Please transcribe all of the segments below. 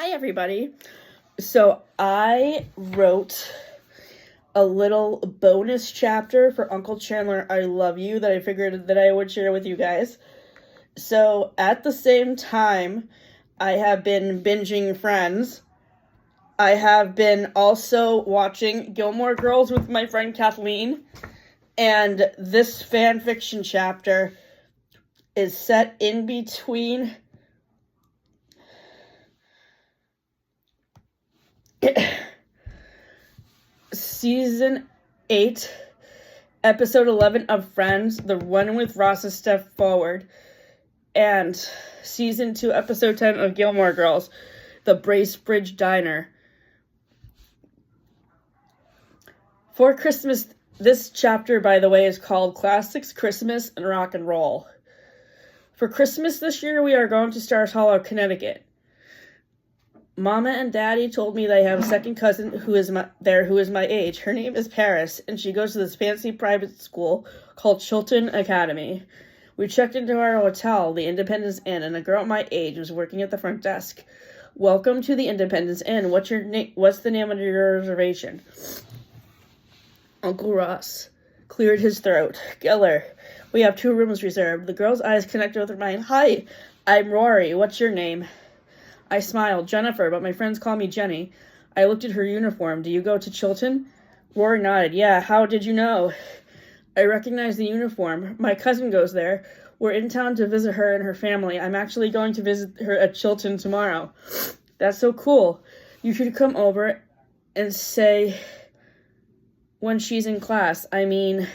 Hi, everybody. So I wrote a little bonus chapter for Uncle Chandler, I Love You, that I figured that I would share with you guys. So at the same time, I have been binging Friends. I have been also watching Gilmore Girls with my friend Kathleen. And this fan fiction chapter is set in between Season 8, Episode 11 of Friends, the one with Ross's Step Forward, and Season 2, Episode 10 of Gilmore Girls, the Bracebridge Diner. For Christmas, this chapter, by the way, is called Classics, Christmas, and Rock and Roll. For Christmas this year, we are going to Stars Hollow, Connecticut. Mama and Daddy told me they have a second cousin who is my age. Her name is Paris, and she goes to this fancy private school called Chilton Academy. We checked into our hotel, the Independence Inn, and a girl my age was working at the front desk. Welcome to the Independence Inn. What's the name of your reservation? Uncle Ross cleared his throat. Geller, we have 2 rooms reserved. The girl's eyes connected with mine. Hi, I'm Rory. What's your name? I smiled. Jennifer, but my friends call me Jenny. I looked at her uniform. Do you go to Chilton? Rory nodded. Yeah, how did you know? I recognized the uniform. My cousin goes there. We're in town to visit her and her family. I'm actually going to visit her at Chilton tomorrow. That's so cool. You should come over and say when she's in class. I mean,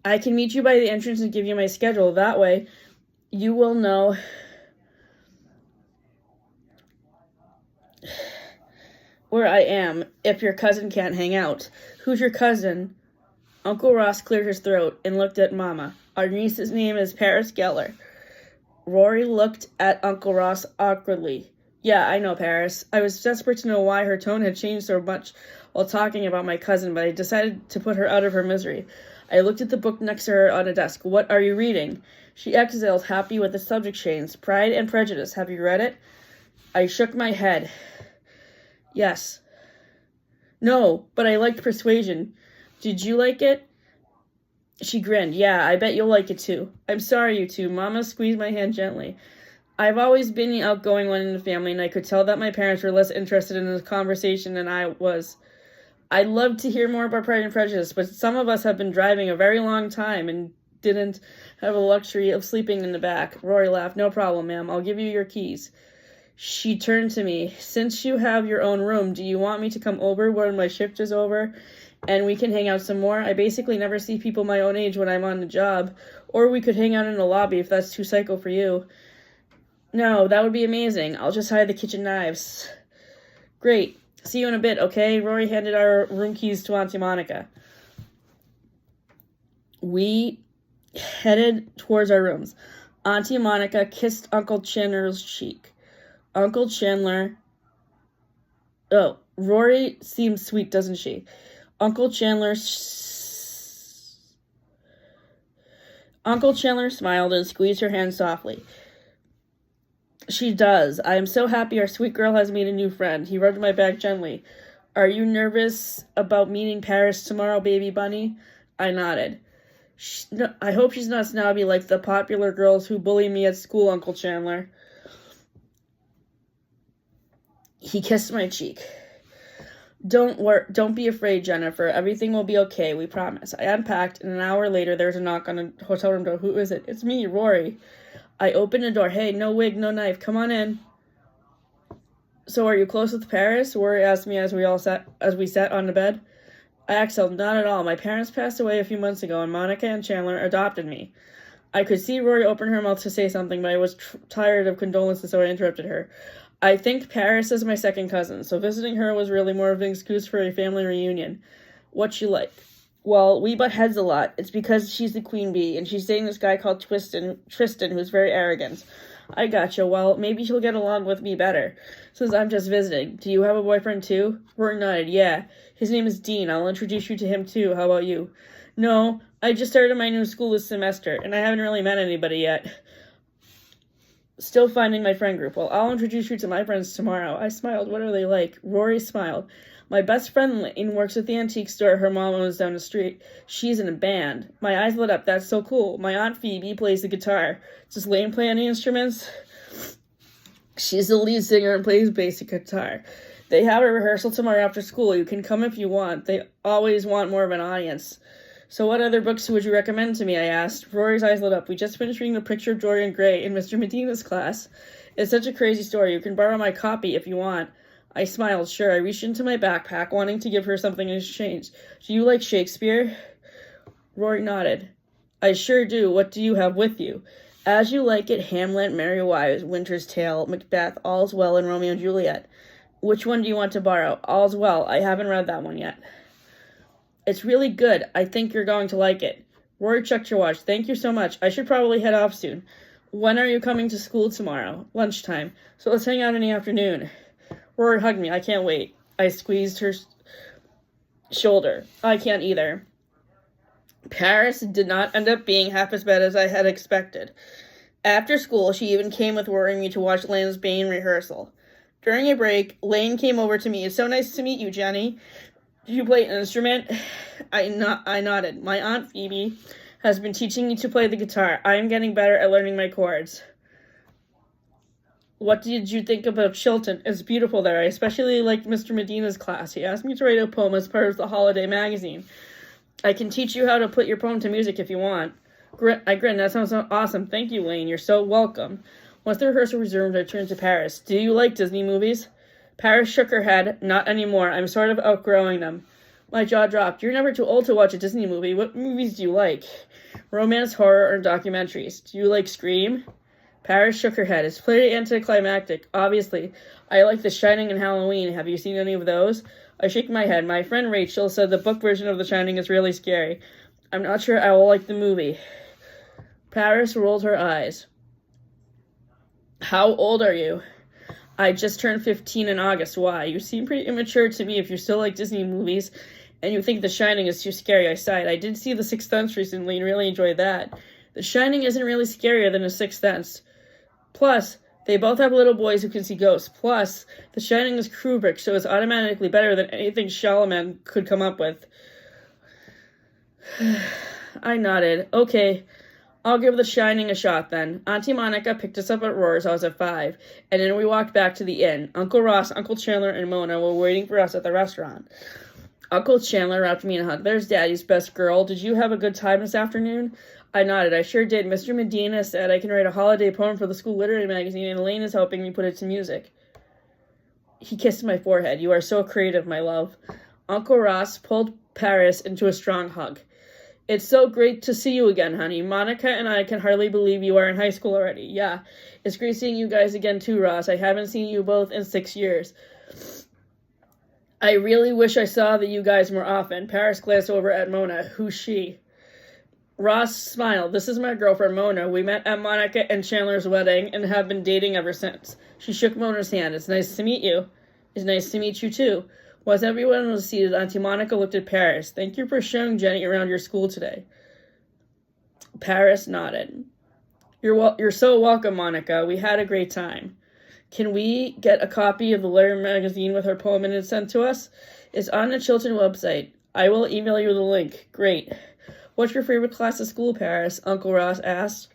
I can meet you by the entrance and give you my schedule. That way, you will know where I am if your cousin can't hang out. Who's your cousin? Uncle Ross cleared his throat and looked at Mama. Our niece's name is Paris Geller. Rory looked at Uncle Ross awkwardly. Yeah, I know Paris. I was desperate to know why her tone had changed so much while talking about my cousin, but I decided to put her out of her misery. I looked at the book next to her on a desk. What are you reading? She exhaled, happy with the subject change. Pride and Prejudice. Have you read it? I shook my head. Yes. No, but I liked Persuasion. Did you like it? She grinned. Yeah, I bet you'll like it too. I'm sorry, you two. Mama squeezed my hand gently. I've always been the outgoing one in the family, and I could tell that my parents were less interested in this conversation than I was. I'd love to hear more about Pride and Prejudice, but some of us have been driving a very long time and didn't have the luxury of sleeping in the back. Rory laughed. No problem, ma'am. I'll give you your keys. She turned to me. Since you have your own room, do you want me to come over when my shift is over and we can hang out some more? I basically never see people my own age when I'm on the job. Or we could hang out in the lobby if that's too psycho for you. No, that would be amazing. I'll just hide the kitchen knives. Great. See you in a bit, okay? Rory handed our room keys to Auntie Monica. We headed towards our rooms. Auntie Monica kissed Uncle Chandler's cheek. Uncle Chandler... Oh, Rory seems sweet, doesn't she? Uncle Chandler smiled and squeezed her hand softly. She does. I am so happy our sweet girl has made a new friend. He rubbed my back gently. Are you nervous about meeting Paris tomorrow, baby bunny? I nodded. I hope she's not snobby like the popular girls who bully me at school, Uncle Chandler. He kissed my cheek. Don't be afraid, Jennifer. Everything will be okay, we promise. I unpacked, and an hour later there was a knock on the hotel room door. Who is it? It's me, Rory. I opened the door. Hey, no wig, no knife. Come on in. So are you close with Paris? Rory asked me as we sat on the bed. I exhaled. Not at all. My parents passed away a few months ago, and Monica and Chandler adopted me. I could see Rory open her mouth to say something, but I was tired of condolences, so I interrupted her. I think Paris is my second cousin, so visiting her was really more of an excuse for a family reunion. What's she like? Well, we butt heads a lot. It's because she's the queen bee, and she's dating this guy called Tristan, who's very arrogant. I gotcha. Well, maybe she'll get along with me better, since I'm just visiting. Do you have a boyfriend, too? Rory nodded. Yeah. His name is Dean. I'll introduce you to him, too. How about you? No, I just started my new school this semester, and I haven't really met anybody yet. Still finding my friend group. Well, I'll introduce you to my friends tomorrow. I smiled. What are they like? Rory smiled. My best friend Lane works at the antique store her mom owns down the street. She's in a band. My eyes lit up. That's so cool. My Aunt Phoebe plays the guitar. Does Lane play any instruments? She's the lead singer and plays basic guitar. They have a rehearsal tomorrow after school. You can come if you want. They always want more of an audience. So what other books would you recommend to me, I asked. Rory's eyes lit up. We just finished reading The Picture of Dorian Gray in Mr. Medina's class. It's such a crazy story. You can borrow my copy if you want. I smiled. Sure. I reached into my backpack, wanting to give her something in exchange. Do you like Shakespeare? Rory nodded. I sure do. What do you have with you? As You Like It, Hamlet, Merry Wives, Winter's Tale, Macbeth, All's Well, and Romeo and Juliet. Which one do you want to borrow? All's Well. I haven't read that one yet. It's really good. I think you're going to like it. Rory checked her watch. Thank you so much. I should probably head off soon. When are you coming to school tomorrow? Lunchtime. So let's hang out in the afternoon. Rory hugged me. I can't wait. I squeezed her shoulder. I can't either. Paris did not end up being half as bad as I had expected. After school, she even came with Rory and me to watch Lane's Bane rehearsal. During a break, Lane came over to me. It's so nice to meet you, Jenny. Do you play an instrument? I nodded. My Aunt Phoebe has been teaching me to play the guitar. I am getting better at learning my chords. What did you think about Chilton? It's beautiful there. I especially liked Mr. Medina's class. He asked me to write a poem as part of the holiday magazine. I can teach you how to put your poem to music if you want. I grinned. That sounds awesome. Thank you, Lane. You're so welcome. Once the rehearsal resumed, I turned to Paris. Do you like Disney movies? Paris shook her head. Not anymore. I'm sort of outgrowing them. My jaw dropped. You're never too old to watch a Disney movie. What movies do you like? Romance, horror, or documentaries? Do you like Scream? Paris shook her head. It's pretty anticlimactic. Obviously, I like The Shining and Halloween. Have you seen any of those? I shook my head. My friend Rachel said the book version of The Shining is really scary. I'm not sure I will like the movie. Paris rolled her eyes. How old are you? I just turned 15 in August. Why? You seem pretty immature to me if you still like Disney movies and you think The Shining is too scary. I sighed. I did see The Sixth Sense recently and really enjoyed that. The Shining isn't really scarier than The Sixth Sense. Plus, they both have little boys who can see ghosts. Plus, The Shining is Kubrick, so it's automatically better than anything Shyamalan could come up with. I nodded. Okay, I'll give The Shining a shot then. Auntie Monica picked us up at Roar's. I was at 5, and then we walked back to the inn. Uncle Ross, Uncle Chandler, and Mona were waiting for us at the restaurant. Uncle Chandler wrapped me in a hug. There's Daddy's best girl. Did you have a good time this afternoon? I nodded. I sure did. Mr. Medina said I can write a holiday poem for the school literary magazine, and Elaine is helping me put it to music. He kissed my forehead. You are so creative, my love. Uncle Ross pulled Paris into a strong hug. It's so great to see you again, honey. Monica and I can hardly believe you are in high school already. Yeah, it's great seeing you guys again too, Ross. I haven't seen you both in 6 years. I really wish I saw you guys more often. Paris glanced over at Mona. Who's she? Ross smiled. This is my girlfriend, Mona. We met at Monica and Chandler's wedding and have been dating ever since. She shook Mona's hand. It's nice to meet you. It's nice to meet you, too. Once everyone was seated, Auntie Monica looked at Paris. Thank you for showing Jenny around your school today. Paris nodded. You're so welcome, Monica. We had a great time. Can we get a copy of the literary magazine with her poem in it sent to us? It's on the Chilton website. I will email you the link. Great. What's your favorite class at school, Paris? Uncle Ross asked.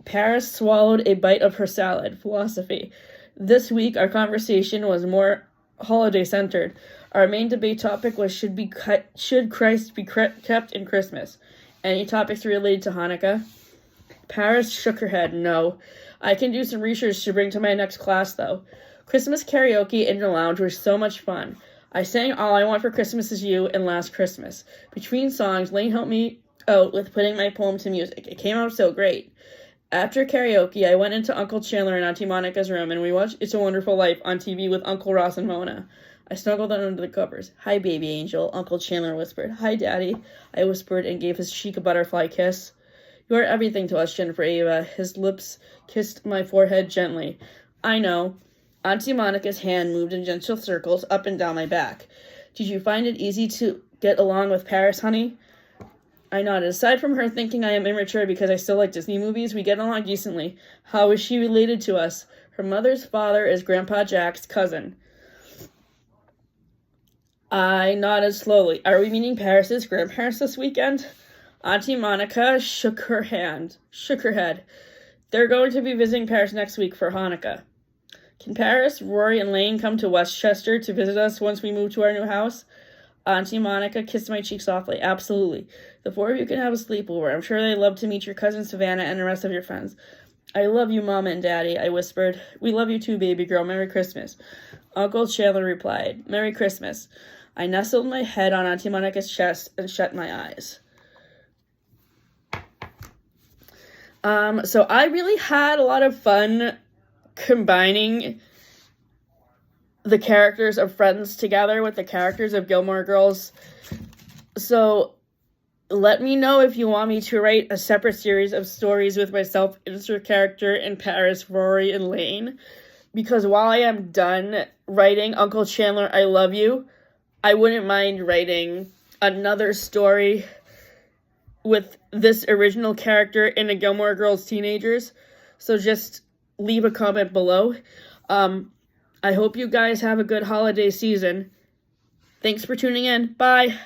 Paris swallowed a bite of her salad. Philosophy. This week, our conversation was more holiday-centered. Our main debate topic was should Christ be kept in Christmas? Any topics related to Hanukkah? Paris shook her head. No. I can do some research to bring to my next class, though. Christmas karaoke in the lounge was so much fun. I sang All I Want for Christmas Is You and Last Christmas. Between songs, Lane helped me out with putting my poem to music. It came out so great. After karaoke, I went into Uncle Chandler and Auntie Monica's room, and we watched It's a Wonderful Life on TV with Uncle Ross and Mona. I snuggled under the covers. Hi, baby angel, Uncle Chandler whispered. Hi, Daddy, I whispered and gave his cheek a butterfly kiss. You are everything to us, Jennifer Ava. His lips kissed my forehead gently. I know. Auntie Monica's hand moved in gentle circles up and down my back. Did you find it easy to get along with Paris, honey? I nodded. Aside from her thinking I am immature because I still like Disney movies, we get along decently. How is she related to us? Her mother's father is Grandpa Jack's cousin. I nodded slowly. Are we meeting Paris's grandparents this weekend? Auntie Monica shook her head. They're going to be visiting Paris next week for Hanukkah. Can Paris, Rory, and Lane come to Westchester to visit us once we move to our new house? Auntie Monica kissed my cheek softly. Absolutely. The four of you can have a sleepover. I'm sure they'd love to meet your cousin Savannah and the rest of your friends. I love you, Mama and Daddy, I whispered. We love you too, baby girl. Merry Christmas. Uncle Chandler replied, Merry Christmas. I nestled my head on Auntie Monica's chest and shut my eyes. So I really had a lot of fun combining the characters of Friends together with the characters of Gilmore Girls. So let me know if you want me to write a separate series of stories with myself, insert character, in Paris, Rory, and Lane. Because while I am done writing Uncle Chandler, I Love You, I wouldn't mind writing another story with this original character in a Gilmore Girls teenagers. So just leave a comment below. I hope you guys have a good holiday season. Thanks for tuning in. Bye.